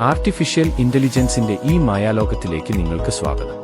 Artificial ഇന്റലിജൻസിന്റെ ഈ മായാലോകത്തിലേക്ക് നിങ്ങൾക്ക് സ്വാഗതം.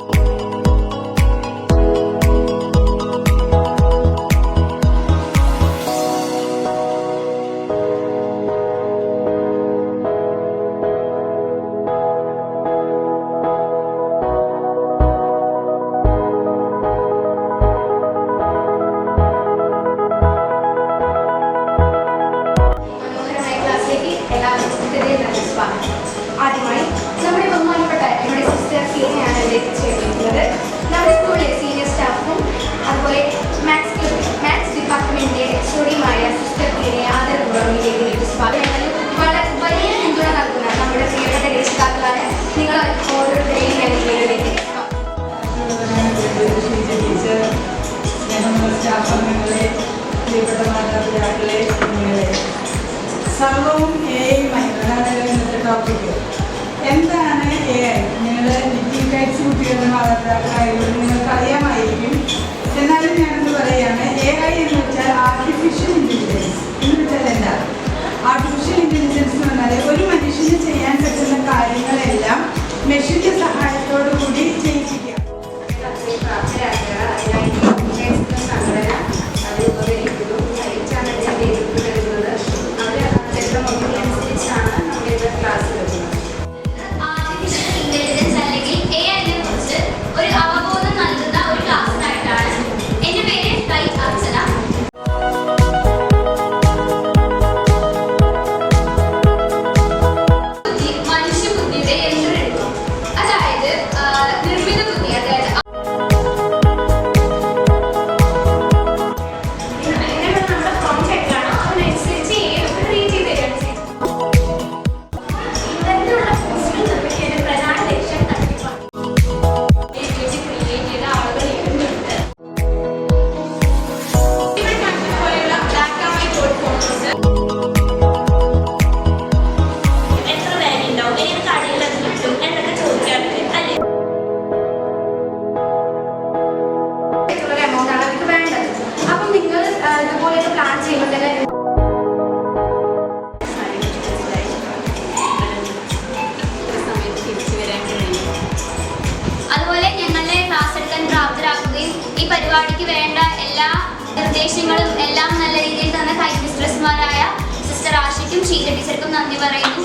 ആദ്യമായി നമ്മുടെ ബഹുമാനപ്പെട്ട നമ്മുടെ സിസ്റ്റർ കീനെയാണ് ഇതിലേക്ക് ചേർന്നിട്ടുള്ളത്. നമ്മുടെ സ്കൂളിലെ സീനിയർ സ്റ്റാഫും അതുപോലെ മാത്സ് ഡിപ്പാർട്ട്മെന്റിന്റെ എച്ച്ഒഡിയുമായ സിസ്റ്റർ കീനെ ആദരപൂർവ്വം ഇതിലേക്ക് സ്വാഗതം. വലിയ പിന്തുണ നൽകുന്ന നമ്മുടെ പ്രിയപ്പെട്ട രക്ഷിതാക്കളായ നിങ്ങൾ ഓരോരുത്തരെയും ഞാൻ ഇതിലേക്ക് പ്രിയപ്പെട്ട മാതാപിതാക്കളെ, സർവവും ഇന്നത്തെ ടോപ്പിക്ക് എന്താണ് AI? നിങ്ങൾ ലിറ്റിൽ കൈറ്റ്സ് കുട്ടികളുടെ മാതാപിതാക്കളായതുകൊണ്ട് നിങ്ങൾക്ക് അറിയാമായിരിക്കും. എന്നാലും ഞാനെന്ന് പറയുകയാണ്, AI എന്ന് വെച്ചാൽ ആർട്ടിഫിഷ്യൽ ഇൻ്റലിജൻസ്. എന്ന് വെച്ചാൽ എന്താ ആർട്ടിഫിഷ്യൽ ഇൻ്റലിജൻസ് എന്ന് പറഞ്ഞാൽ ഒരു മനുഷ്യന് ചെയ്യാൻ പറ്റുന്ന കാര്യങ്ങളെല്ലാം മെഷീൻ്റെ സഹായത്തോടു കൂടി ചെയ്യിപ്പിക്കുക. അതുപോലെ ഞങ്ങളുടെ ക്ലാസ് എടുക്കാൻ പ്രാപ്തരാക്കുകയും ഈ പരിപാടിക്ക് വേണ്ട എല്ലാ നിർദ്ദേശങ്ങളും എല്ലാം നല്ല രീതിയിൽ തന്നെ ഹൈഡ് മിസ്ട്രസ്മാരായ സിസ്റ്റർ ആഷിക്കും ഷീല ടീച്ചർക്കും നന്ദി പറയുന്നു.